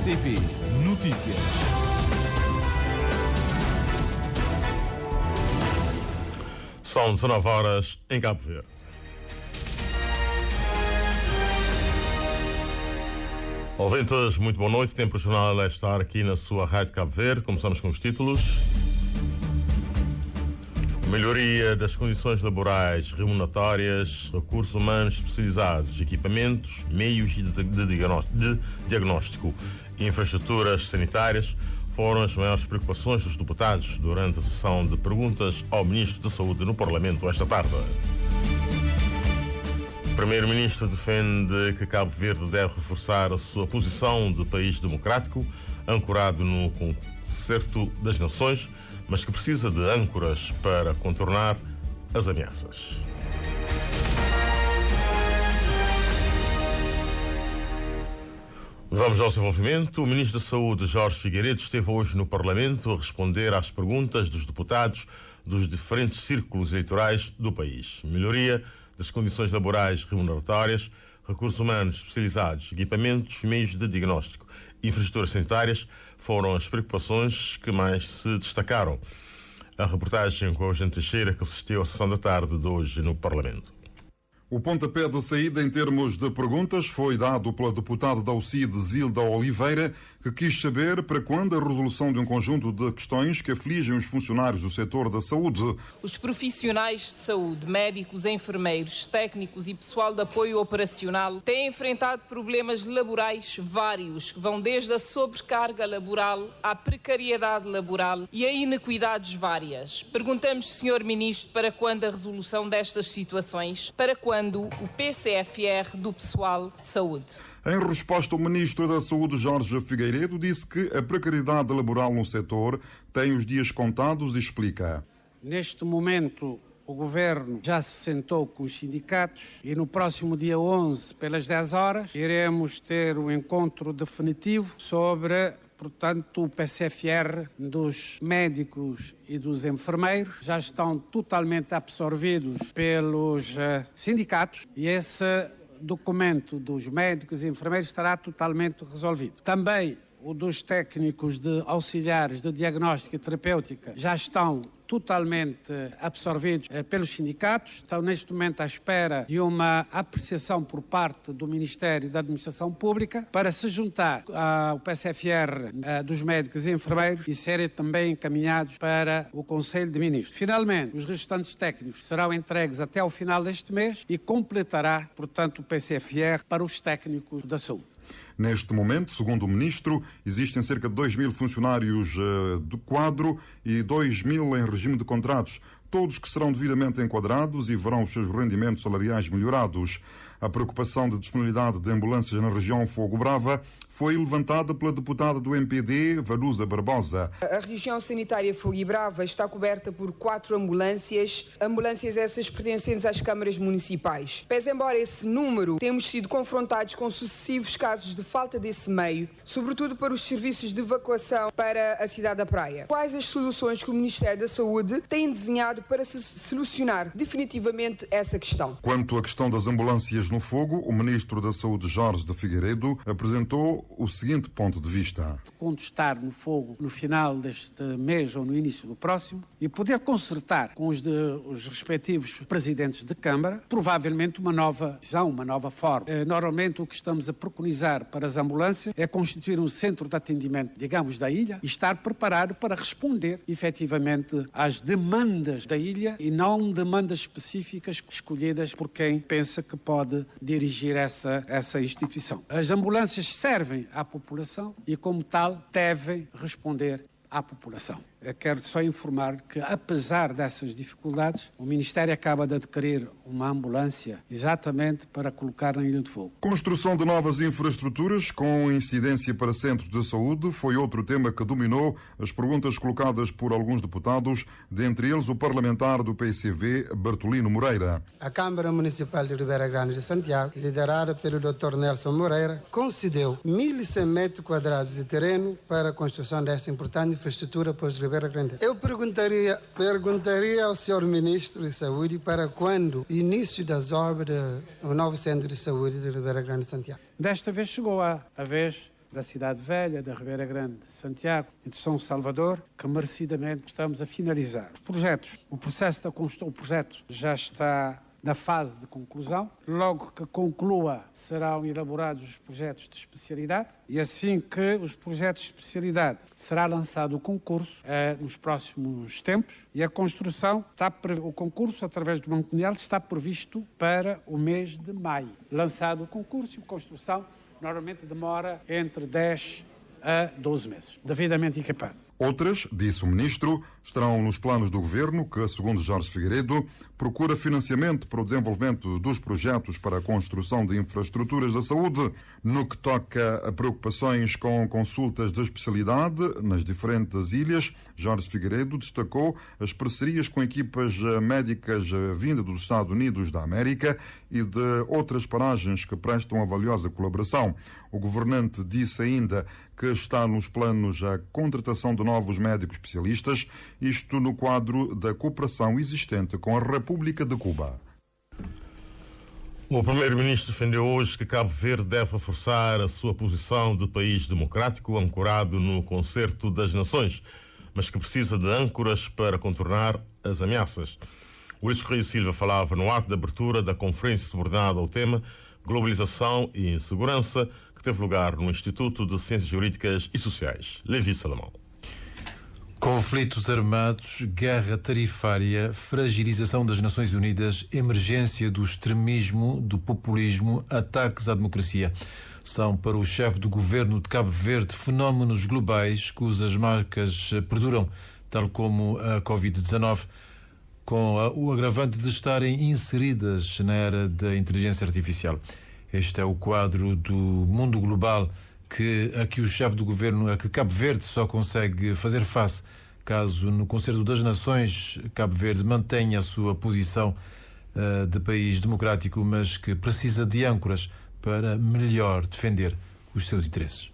PCV Notícias. São 19 horas em Cabo Verde. Ouvintes, muito boa noite. Tempo jornal é estar aqui na sua Rádio Cabo Verde. Começamos com os títulos. Melhoria das condições laborais, remuneratórias, recursos humanos especializados, equipamentos, meios de diagnóstico e infraestruturas sanitárias foram as maiores preocupações dos deputados durante a sessão de perguntas ao Ministro da Saúde no Parlamento esta tarde. O Primeiro-Ministro defende que Cabo Verde deve reforçar a sua posição de país democrático, ancorado no concerto das nações, mas que precisa de âncoras para contornar as ameaças. Vamos ao desenvolvimento. O Ministro da Saúde, Jorge Figueiredo, esteve hoje no Parlamento a responder às perguntas dos deputados dos diferentes círculos eleitorais do país. Melhoria das condições laborais remuneratórias, recursos humanos especializados, equipamentos, meios de diagnóstico e infraestruturas sanitárias foram as preocupações que mais se destacaram. A reportagem com o Eugênio Teixeira, que assistiu à sessão da tarde de hoje no Parlamento. O pontapé de saída em termos de perguntas foi dado pela deputada da UCID, Zilda Oliveira, que quis saber para quando a resolução de um conjunto de questões que afligem os funcionários do setor da saúde. Os profissionais de saúde, médicos, enfermeiros, técnicos e pessoal de apoio operacional têm enfrentado problemas laborais vários, que vão desde a sobrecarga laboral à precariedade laboral e a inequidades várias. Perguntamos, Sr. Ministro, para quando a resolução destas situações? Para quando o PCFR do pessoal de saúde? Em resposta, o Ministro da Saúde, Jorge Figueiredo, disse que a precariedade laboral no setor tem os dias contados e explica. Neste momento, o Governo já se sentou com os sindicatos e no próximo dia 11, pelas 10 horas, iremos ter um encontro definitivo sobre, portanto, o PCFR dos médicos e dos enfermeiros. Já estão totalmente absorvidos pelos sindicatos e esse documento dos médicos e enfermeiros estará totalmente resolvido. Também o dos técnicos de auxiliares de diagnóstica e terapêutica já estão totalmente absorvidos pelos sindicatos. Estão neste momento à espera de uma apreciação por parte do Ministério da Administração Pública para se juntar ao PCFR dos médicos e enfermeiros e serem também encaminhados para o Conselho de Ministros. Finalmente, os restantes técnicos serão entregues até ao final deste mês e completará, portanto, o PCFR para os técnicos da saúde. Neste momento, segundo o Ministro, existem cerca de 2.000 funcionários de quadro e 2.000 em regime de contratos, todos que serão devidamente enquadrados e verão os seus rendimentos salariais melhorados. A preocupação de disponibilidade de ambulâncias na região Fogo Brava foi levantada pela deputada do MPD, Valusa Barbosa. A região sanitária Fogo Brava está coberta por 4 ambulâncias essas pertencentes às câmaras municipais. Pese embora esse número, temos sido confrontados com sucessivos casos de falta desse meio, sobretudo para os serviços de evacuação para a cidade da Praia. Quais as soluções que o Ministério da Saúde tem desenhado para se solucionar definitivamente essa questão? Quanto à questão das ambulâncias no fogo, o Ministro da Saúde, Jorge de Figueiredo, apresentou o seguinte ponto de vista. Quando estar no fogo no final deste mês ou no início do próximo e poder concertar com os respectivos presidentes de Câmara, provavelmente uma nova decisão, uma nova forma. Normalmente o que estamos a preconizar para as ambulâncias é constituir um centro de atendimento, digamos, da ilha e estar preparado para responder efetivamente às demandas da ilha e não demandas específicas escolhidas por quem pensa que pode dirigir essa instituição. As ambulâncias servem à população e, como tal, devem responder à população. Eu quero só informar que, apesar dessas dificuldades, o Ministério acaba de adquirir uma ambulância exatamente para colocar na Ilha do Fogo. Construção de novas infraestruturas com incidência para centros de saúde foi outro tema que dominou as perguntas colocadas por alguns deputados, dentre eles o parlamentar do PCV, Bertolino Moreira. A Câmara Municipal de Ribeira Grande de Santiago, liderada pelo Dr. Nelson Moreira, concedeu 1.100 metros quadrados de terreno para a construção desta importante infraestrutura para os Ribeira Grande. Eu perguntaria ao Sr. Ministro de Saúde para quando o início das obras do novo Centro de Saúde de Ribeira Grande de Santiago. Desta vez chegou a vez da Cidade Velha, da Ribeira Grande de Santiago e de São Salvador, que merecidamente estamos a finalizar. Projetos. O projeto já está na fase de conclusão. Logo que conclua, serão elaborados os projetos de especialidade e assim que os projetos de especialidade será lançado o concurso nos próximos tempos e a construção, o concurso através do Banco Mundial está previsto para o mês de maio. Lançado o concurso e a construção normalmente demora entre 10 a 12 meses, devidamente equipado. Outras, disse o ministro, estarão nos planos do governo que, segundo Jorge Figueiredo, procura financiamento para o desenvolvimento dos projetos para a construção de infraestruturas da saúde. No que toca a preocupações com consultas de especialidade nas diferentes ilhas, Jorge Figueiredo destacou as parcerias com equipas médicas vindas dos Estados Unidos da América e de outras paragens que prestam a valiosa colaboração. O governante disse ainda que está nos planos a contratação de novos médicos especialistas, isto no quadro da cooperação existente com a República de Cuba. O primeiro-ministro defendeu hoje que Cabo Verde deve reforçar a sua posição de país democrático ancorado no concerto das nações, mas que precisa de âncoras para contornar as ameaças. Ulisses Correia Silva falava no ato de abertura da conferência subordinada ao tema Globalização e Insegurança, que teve lugar no Instituto de Ciências Jurídicas e Sociais. Levi Salomão. Conflitos armados, guerra tarifária, fragilização das Nações Unidas, emergência do extremismo, do populismo, ataques à democracia. São, para o chefe do governo de Cabo Verde, fenómenos globais cujas marcas perduram, tal como a Covid-19, com o agravante de estarem inseridas na era da inteligência artificial. Este é o quadro do mundo global a que o chefe do governo, a que Cabo Verde só consegue fazer face caso no Concerto das Nações Cabo Verde mantenha a sua posição de país democrático, mas que precisa de âncoras para melhor defender os seus interesses.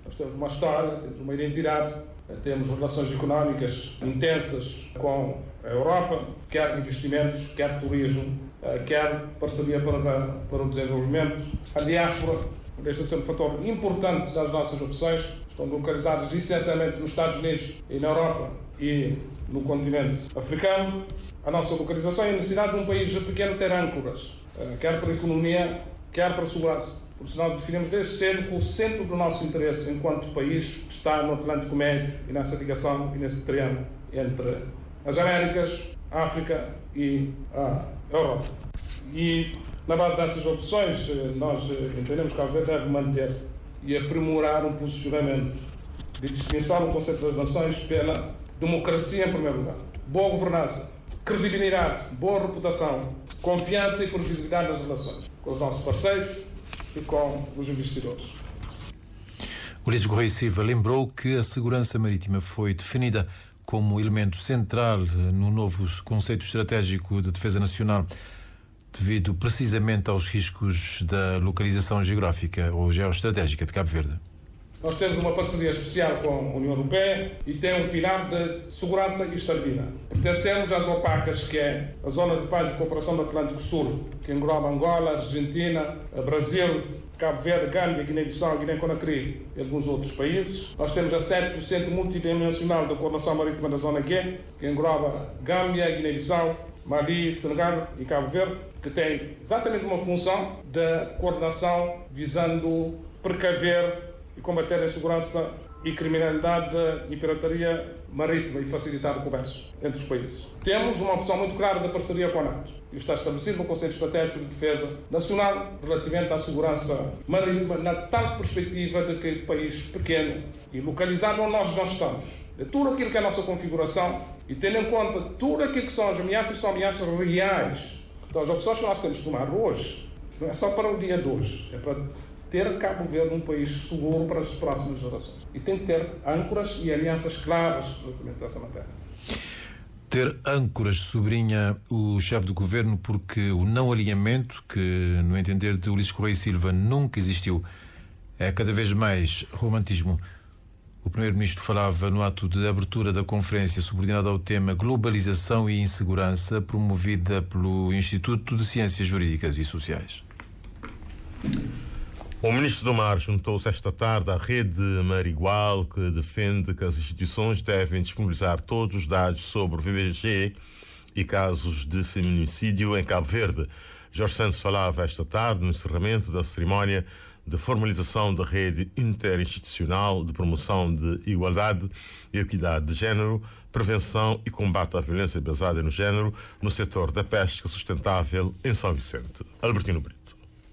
Nós temos uma história, temos uma identidade, temos relações económicas intensas com a Europa, quer investimentos, quer turismo, quer parceria para o desenvolvimento. A diáspora deixa de ser um fator importante das nossas opções. Estão localizadas essencialmente nos Estados Unidos e na Europa e no continente africano. A nossa localização é a necessidade de um país pequeno ter âncoras, quer para a economia, quer para a segurança. Por isso nós definimos desde cedo que o centro do nosso interesse enquanto país está no Atlântico Médio e nessa ligação e nesse triângulo entre as Américas, a África e a Europa. E na base dessas opções, nós entendemos que a Cabo Verde deve manter e aprimorar um posicionamento de distinção no Concerto das Nações pela democracia em primeiro lugar, boa governança, credibilidade, boa reputação, confiança e previsibilidade das relações com os nossos parceiros e com os investidores. Ulisses Correia Silva lembrou que a segurança marítima foi definida como elemento central no novo conceito estratégico de defesa nacional, devido precisamente aos riscos da localização geográfica ou geoestratégica de Cabo Verde. Nós temos uma parceria especial com a União Europeia e tem um pilar de segurança e estabilidade. Pertencemos às opacas, que é a Zona de Paz e Cooperação do Atlântico Sul, que engloba Angola, Argentina, Brasil, Cabo Verde, Gâmbia, Guiné-Bissau, Guiné-Conakry e alguns outros países. Nós temos a sede do Centro Multidimensional da Coordenação Marítima da Zona G, que engloba Gâmbia, Guiné-Bissau, Mali, Senegal e Cabo Verde, que tem exatamente uma função de coordenação visando precaver e combater a insegurança e criminalidade e pirataria marítima e facilitar o comércio entre os países. Temos uma opção muito clara da parceria com a NATO. Isto está estabelecido no Conceito Estratégico de Defesa Nacional relativamente à segurança marítima, na tal perspectiva de que país pequeno e localizado onde nós não estamos, de tudo aquilo que é a nossa configuração e tendo em conta tudo aquilo que são as ameaças, são ameaças reais. Então as opções que nós temos de tomar hoje não é só para o dia de hoje, é para ter Cabo Verde um país seguro para as próximas gerações. E tem que ter âncoras e alianças claras relativamente a essa matéria. Ter âncoras, sublinha o chefe do governo, porque o não alinhamento, que no entender de Ulisses Correia Silva nunca existiu, é cada vez mais romantismo. O primeiro-ministro falava no ato de abertura da conferência subordinada ao tema Globalização e Insegurança, promovida pelo Instituto de Ciências Jurídicas e Sociais. O Ministro do Mar juntou-se esta tarde à rede Marigual, que defende que as instituições devem disponibilizar todos os dados sobre o VBG e casos de feminicídio em Cabo Verde. Jorge Santos falava esta tarde no encerramento da cerimónia de formalização da rede interinstitucional de promoção de igualdade e equidade de género, prevenção e combate à violência baseada no género no setor da pesca sustentável em São Vicente. Albertino Brito.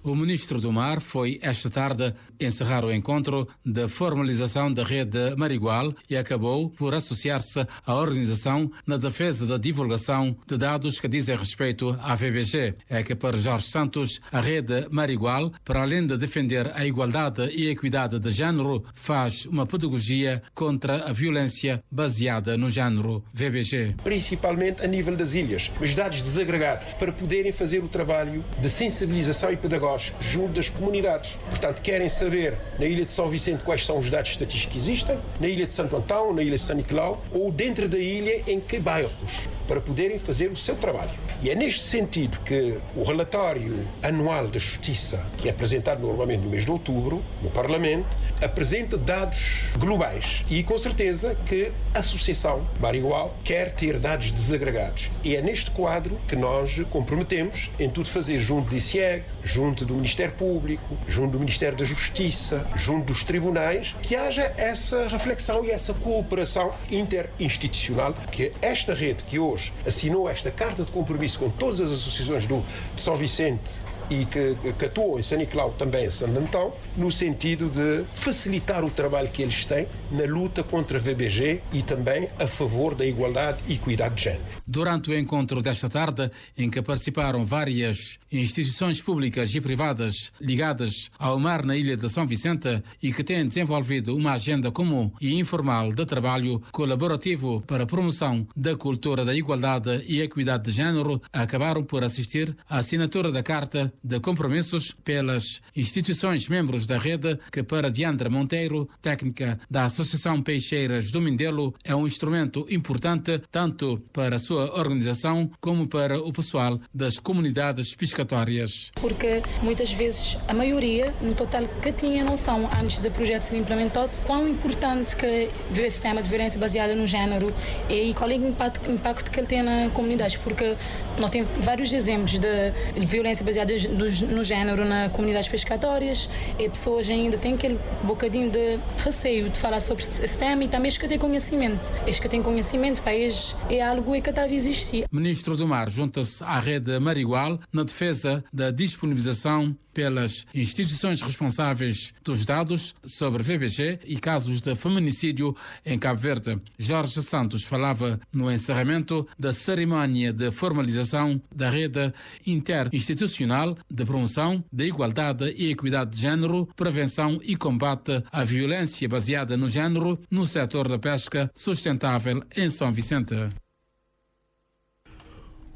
O Ministro do Mar foi esta tarde encerrar o encontro de formalização da rede Marigual e acabou por associar-se à organização na defesa da divulgação de dados que dizem respeito à VBG. É que para Jorge Santos, a rede Marigual, para além de defender a igualdade e a equidade de género, faz uma pedagogia contra a violência baseada no género VBG. Principalmente a nível das ilhas, os dados desagregados, para poderem fazer o trabalho de sensibilização e pedagógica junto das comunidades. Portanto, querem saber na Ilha de São Vicente quais são os dados estatísticos que existem, na Ilha de Santo Antão, na Ilha de São Nicolau ou dentro da ilha em que bairros, para poderem fazer o seu trabalho. E é neste sentido que o relatório anual da Justiça, que é apresentado normalmente no mês de outubro, no Parlamento, apresenta dados globais e com certeza que a Associação Marigual quer ter dados desagregados. E é neste quadro que nós comprometemos em tudo fazer junto do ICIEG, junto do Ministério Público, junto do Ministério da Justiça, junto dos tribunais, que haja essa reflexão e essa cooperação interinstitucional, que esta rede que hoje assinou esta carta de compromisso com todas as associações de São Vicente e que atuam em São Nicolau, também em Santo Antão, no sentido de facilitar o trabalho que eles têm na luta contra a VBG e também a favor da igualdade e equidade de género. Durante o encontro desta tarde, em que participaram várias instituições públicas e privadas ligadas ao mar na ilha de São Vicente e que têm desenvolvido uma agenda comum e informal de trabalho colaborativo para a promoção da cultura da igualdade e equidade de género, acabaram por assistir à assinatura da Carta de compromissos pelas instituições membros da rede, que para Diandra Monteiro, técnica da Associação Peixeiras do Mindelo, é um instrumento importante tanto para a sua organização como para o pessoal das comunidades pescatórias. Porque muitas vezes a maioria, no total, que tinha noção antes do projeto ser implementado, quão importante que o sistema de violência baseada no género e qual é o impacto que ele tem na comunidade, porque nós temos vários exemplos de violência baseada no género na comunidades pescatórias e pessoas ainda têm aquele bocadinho de receio de falar sobre esse tema e também que têm conhecimento. Que têm conhecimento para eles é algo que deve existir. Ministro do Mar junta-se à rede Marigual na defesa da disponibilização pelas instituições responsáveis dos dados sobre VBG e casos de feminicídio em Cabo Verde. Jorge Santos falava no encerramento da cerimónia de formalização da rede interinstitucional de promoção da igualdade e equidade de género, prevenção e combate à violência baseada no género no setor da pesca sustentável em São Vicente.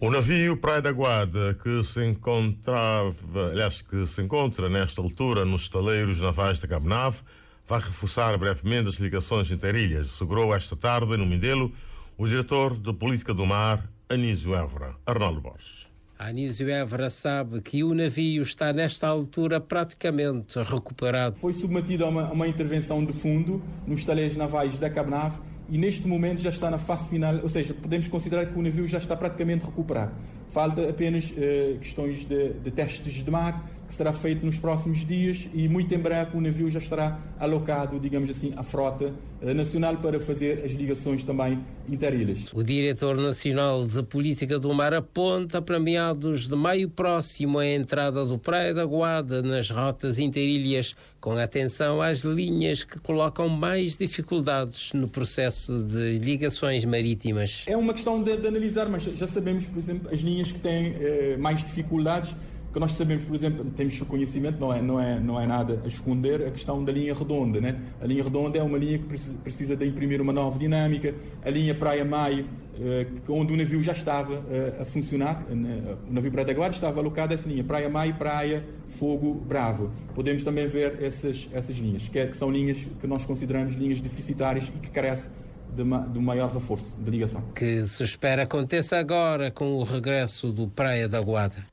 O navio Praia da Guarda, que se encontra nesta altura nos estaleiros navais de Cabo Nave, vai reforçar brevemente as ligações interilhas, assegurou esta tarde no Mindelo o diretor de Política do Mar, Anísio Évora. Arnaldo Borges. Anísio Évora sabe que o navio está nesta altura praticamente recuperado. Foi submetido a uma intervenção de fundo nos estaleiros navais da Cabo Nave e neste momento já está na fase final, ou seja, podemos considerar que o navio já está praticamente recuperado. Falta apenas questões de testes de mar, que será feito nos próximos dias e muito em breve o navio já estará alocado, digamos assim, à frota nacional para fazer as ligações também interilhas. O diretor nacional de Política do Mar aponta para meados de maio próximo a entrada do Praia da Guarda nas rotas interilhas, com atenção às linhas que colocam mais dificuldades no processo de ligações marítimas. É uma questão de analisar, mas já sabemos, por exemplo, as linhas que têm mais dificuldades, que nós sabemos, por exemplo, temos conhecimento, não é nada a esconder, a questão da linha redonda, né? A linha redonda é uma linha que precisa de imprimir uma nova dinâmica, a linha Praia-Maio, onde o navio já estava a funcionar, o navio Praia da Guarda estava alocado a essa linha, Praia-Maio, Praia, Fogo, Bravo. Podemos também ver essas linhas, que são linhas que nós consideramos linhas deficitárias e que carecem de maior reforço de ligação. Que se espera aconteça agora com o regresso do Praia da Guarda.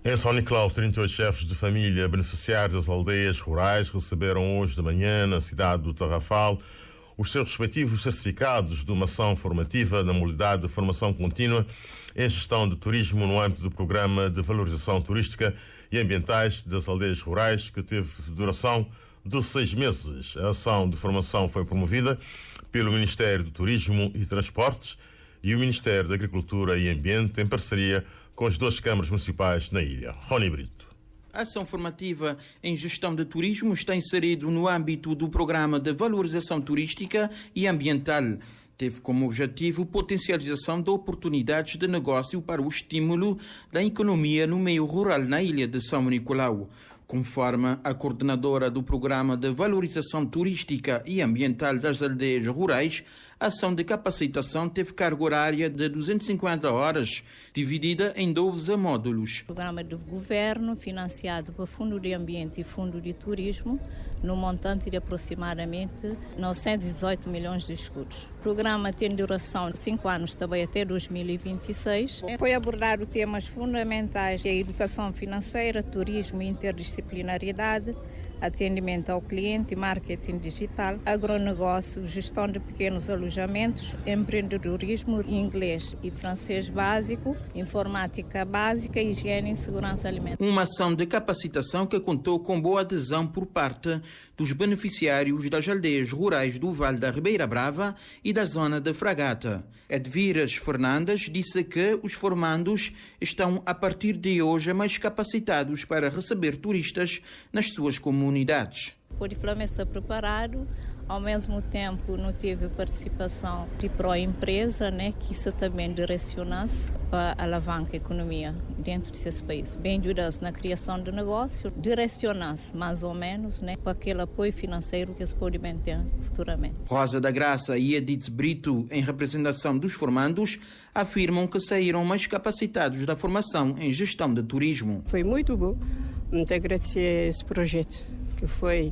Em São Nicolau, 38 chefes de família beneficiários das aldeias rurais receberam hoje de manhã, na cidade do Tarrafal, os seus respectivos certificados de uma ação formativa na modalidade de formação contínua em gestão de turismo no âmbito do Programa de Valorização Turística e Ambientais das Aldeias Rurais, que teve duração de 6 meses. A ação de formação foi promovida pelo Ministério do Turismo e Transportes e o Ministério da Agricultura e Ambiente, em parceria com as 2 câmaras municipais na ilha. Rony Brito. A ação formativa em gestão de turismo está inserido no âmbito do Programa de Valorização Turística e Ambiental. Teve como objetivo potencialização de oportunidades de negócio para o estímulo da economia no meio rural na ilha de São Nicolau. Conforme a coordenadora do Programa de Valorização Turística e Ambiental das Aldeias Rurais, a ação de capacitação teve carga horária de 250 horas, dividida em 12 módulos. Programa do governo financiado pelo Fundo de Ambiente e Fundo de Turismo, no montante de aproximadamente 918 milhões de escudos. O programa tem duração de 5 anos, também até 2026. Foi abordar temas fundamentais: a educação financeira, turismo e interdisciplinariedade, atendimento ao cliente, marketing digital, agronegócio, gestão de pequenos alojamentos, empreendedorismo, inglês e francês básico, informática básica, higiene e segurança alimentar. Uma ação de capacitação que contou com boa adesão por parte dos beneficiários das aldeias rurais do Vale da Ribeira Brava e da zona de Fragata. Edviras Fernandes disse que os formandos estão a partir de hoje mais capacitados para receber turistas nas suas comunidades. O diploma está preparado, ao mesmo tempo não teve participação de pró-empresa, que isso também direciona-se para alavancar a economia dentro desse país. Bem ajuda-se na criação de negócio, direciona-se mais ou menos para aquele apoio financeiro que se pode manter futuramente. Rosa da Graça e Edith Brito, em representação dos formandos, afirmam que saíram mais capacitados da formação em gestão de turismo. Foi muito bom, muito agradecer esse projeto, que foi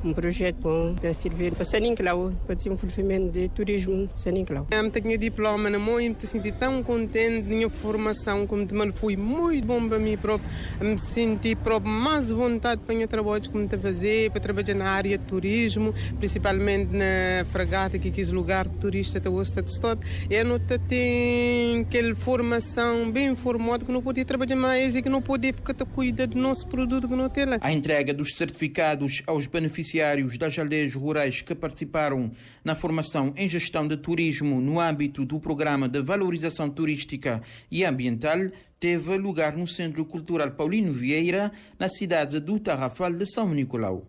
um projeto bom para servir para São Nicolau, para desenvolvimento de turismo de São Nicolau. Eu tenho diploma na mão e me senti tão contente. Minha formação como de mal foi muito bom para mim próprio. Me senti próprio mais vontade para o trabalho como te fazer, para trabalhar na área de turismo, principalmente na Fragata, que é lugar turista que gosta de todo. Eu não tenho aquela formação bem formada que não podia trabalhar mais e que não podia ficar a cuidar do nosso produto que não tem lá. A entrega dos certificados aos beneficiários das aldeias rurais que participaram na formação em gestão de turismo no âmbito do Programa de Valorização Turística e Ambiental teve lugar no Centro Cultural Paulino Vieira, na cidade do Tarrafal de São Nicolau.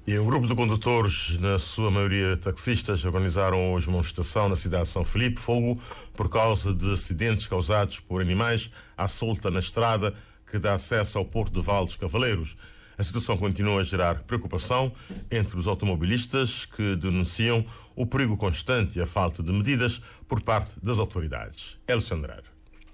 E um grupo de condutores, na sua maioria taxistas, organizaram hoje uma manifestação na cidade de São Filipe, Fogo, por causa de acidentes causados por animais à solta na estrada que dá acesso ao Porto de Val dos Cavaleiros. A situação continua a gerar preocupação entre os automobilistas, que denunciam o perigo constante e a falta de medidas por parte das autoridades. Elcio Andrade.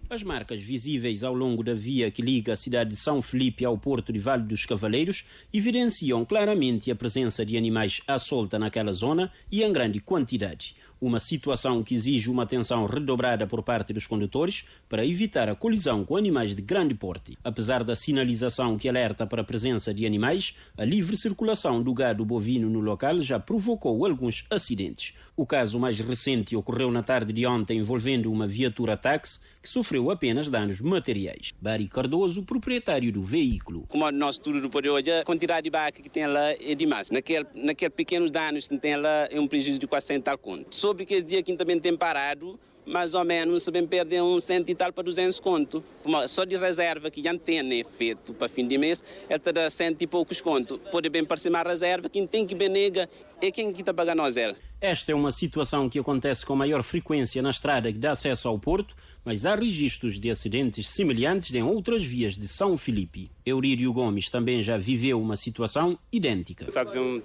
As marcas visíveis ao longo da via que liga a cidade de São Filipe ao Porto de Vale dos Cavaleiros evidenciam claramente a presença de animais à solta naquela zona e em grande quantidade. Uma situação que exige uma atenção redobrada por parte dos condutores para evitar a colisão com animais de grande porte. Apesar da sinalização que alerta para a presença de animais, a livre circulação do gado bovino no local já provocou alguns acidentes. O caso mais recente ocorreu na tarde de ontem envolvendo uma viatura táxi que sofreu apenas danos materiais. Bari Cardoso, proprietário do veículo. Como o nosso estudo pode hoje, a quantidade de vaca que tem lá é demais. Naqueles pequenos danos que tem lá é um prejuízo de quase 100 tal conto. Sobre que esse dia que também tem parado, mais ou menos, se bem perder uns 100 e tal para 200 conto. Só de reserva que já tem feito para fim de mês, ele te dá 100 e poucos conto. Pode bem parecer uma reserva, quem tem que benega é quem que está pagando a zero. Esta é uma situação que acontece com maior frequência na estrada que dá acesso ao Porto, mas há registros de acidentes semelhantes em outras vias de São Filipe. Eurírio Gomes também já viveu uma situação idêntica. Está a fazer um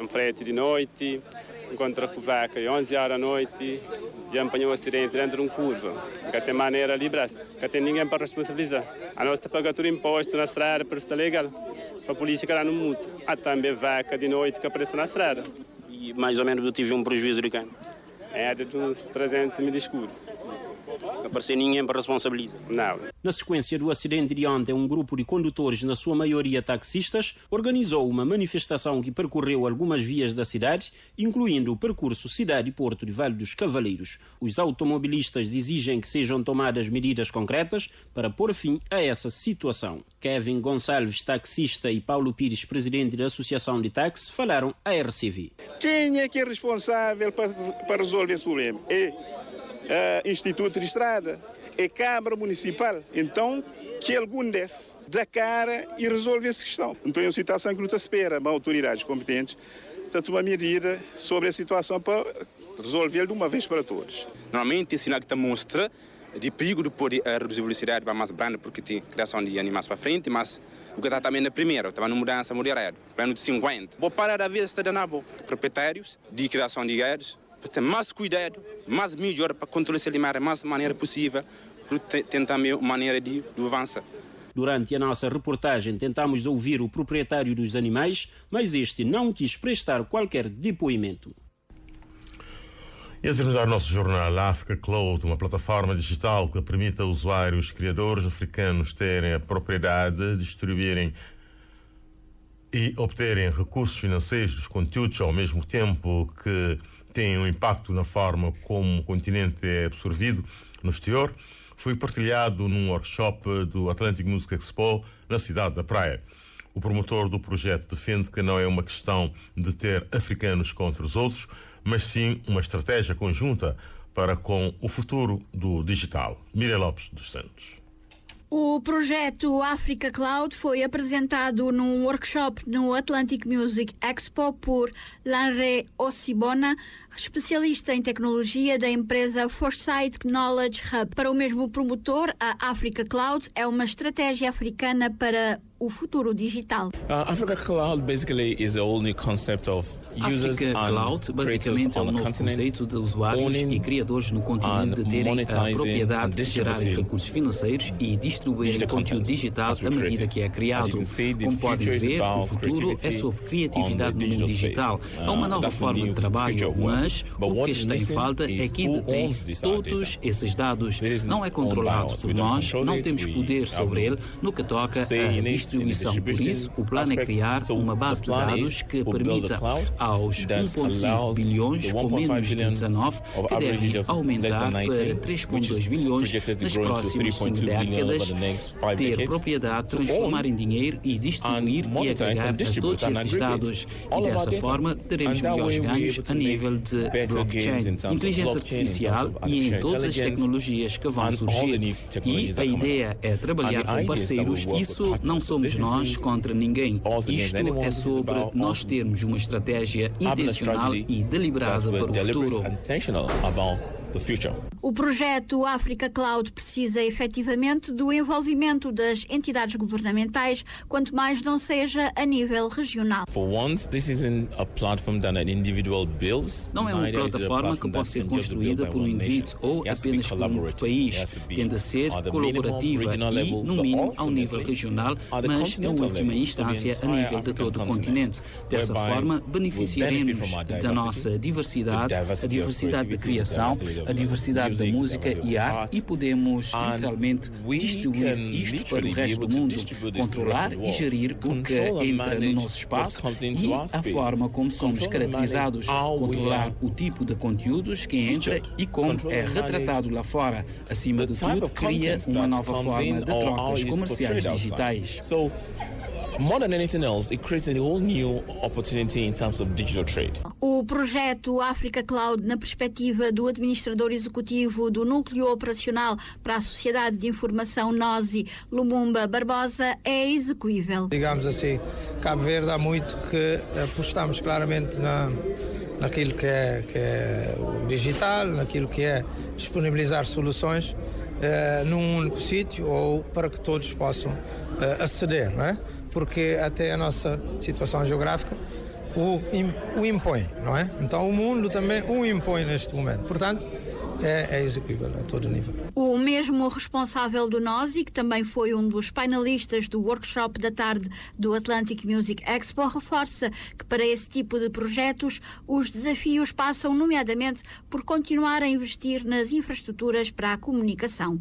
frete de noite, encontra com vaca às 11 horas da noite, já apanhou um acidente dentro de um curva. Não tem maneira de livrar, não tem ninguém para responsabilizar. A nossa paga tudo imposto na estrada para estar legal, para a polícia que não multa. Há também vaca de noite que aparece na estrada. E mais ou menos eu tive um prejuízo de quem? É de uns 300 mil escuros. Não apareceu ninguém para responsabilizar. Não. Na sequência do acidente de ontem, um grupo de condutores, na sua maioria taxistas, organizou uma manifestação que percorreu algumas vias da cidade, incluindo o percurso Cidade-Porto de Vale dos Cavaleiros. Os automobilistas exigem que sejam tomadas medidas concretas para pôr fim a essa situação. Kevin Gonçalves, taxista, e Paulo Pires, presidente da Associação de Táxi, falaram à RCV. Quem é que é responsável para resolver esse problema? É Instituto de Estrada, é Câmara Municipal. Então, que algum desses dá cara e resolve essa questão. Então é uma situação que não está espera, mas autoridades competentes tanto uma medida sobre a situação para resolver de uma vez para todos. Normalmente, esse sinal que mostra de perigo de poder reduzir a velocidade para mais branda porque tem criação de animais para frente, mas o que está também na primeira, estava numa mudança moderada, plano de 50. Vou parar a vez está dando proprietários de criação de gados, para ter mais cuidado, mais melhor para controlar esse animal da mais maneira possível, para tentar uma maneira de avançar. Durante a nossa reportagem tentamos ouvir o proprietário dos animais, mas este não quis prestar qualquer depoimento. E a terminar o nosso jornal, a Africa Cloud, uma plataforma digital que permite a usuários criadores africanos terem a propriedade, distribuírem e obterem recursos financeiros dos conteúdos ao mesmo tempo que tem um impacto na forma como o continente é absorvido no exterior, foi partilhado num workshop do Atlantic Music Expo na cidade da Praia. O promotor do projeto defende que não é uma questão de ter africanos contra os outros, mas sim uma estratégia conjunta para com o futuro do digital. Miriam Lopes dos Santos. O projeto Africa Cloud foi apresentado num workshop no Atlantic Music Expo por Lanre Ossibona, especialista em tecnologia da empresa Foresight Knowledge Hub. Para o mesmo promotor, a Africa Cloud é uma estratégia africana para o futuro digital. Africa Cloud basically is a whole new concept of users Africa Cloud basicamente é um novo conceito de usuários e criadores no continente de terem a propriedade de gerarem recursos financeiros e distribuírem conteúdo digital à medida que é criado. Como podem ver, o futuro é sobre criatividade no mundo digital. É uma nova forma de trabalho, mas o que está em falta é quem detém todos esses dados. Não é controlado por nós, não temos poder sobre ele no que toca a distribuição. Por isso, o plano é criar uma base de dados que permita aos 1,5 bilhões com menos de 19 que devem aumentar para 3,2 bilhões nas próximas 5 décadas, ter propriedade, transformar em dinheiro e distribuir e agregar a todos esses dados. E dessa forma teremos melhores ganhos a nível de blockchain, inteligência artificial e em todas as tecnologias que vão surgir. E a ideia é trabalhar com parceiros. Isso não somos nós contra ninguém. Isto é sobre nós termos uma estratégia intencional e deliberada para o futuro. O projeto Africa Cloud precisa efetivamente do envolvimento das entidades governamentais, quanto mais não seja a nível regional. Não é uma plataforma que pode ser construída por um indivíduo ou apenas por um país. Tende a ser colaborativa e, no mínimo, ao nível regional, mas, em última instância, a nível de todo o continente. Dessa forma, beneficiaremos da nossa diversidade, a diversidade de criação, a diversidade da música e arte, e podemos literalmente distribuir isto para o resto do mundo, controlar e gerir o que entra no nosso espaço e a forma como somos caracterizados, controlar o tipo de conteúdos que entra e como é retratado lá fora. Acima de tudo, cria uma nova forma de trocas comerciais digitais. More than anything else, it creates a whole new opportunity in terms of digital trade. O projeto Africa Cloud, na perspectiva do administrador executivo do Núcleo Operacional para a Sociedade de Informação NOSI, Lumumba Barbosa, é execuível. Digamos assim, Cabo Verde há muito que apostamos claramente naquilo que é o digital, naquilo que é disponibilizar soluções num único sítio ou para que todos possam aceder, não é? Porque até a nossa situação geográfica o impõe, não é? Então o mundo também o impõe neste momento. Portanto, é execuível a todo nível. O mesmo responsável do NOSI, que também foi um dos painelistas do workshop da tarde do Atlantic Music Expo, reforça que para esse tipo de projetos os desafios passam nomeadamente por continuar a investir nas infraestruturas para a comunicação.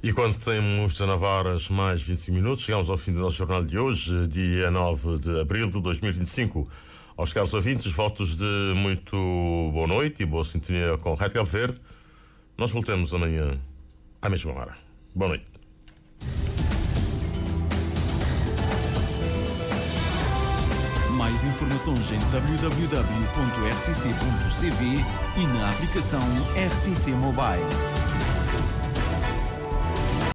E quando temos 19 horas mais 25 minutos, chegamos ao fim do nosso jornal de hoje, dia 9 de abril de 2025. Aos caros ouvintes, votos de muito boa noite e boa sintonia com a Rádio Cabo Verde. Nós voltamos amanhã à mesma hora. Boa noite. Mais informações em www.rtc.cv e na aplicação RTC Mobile.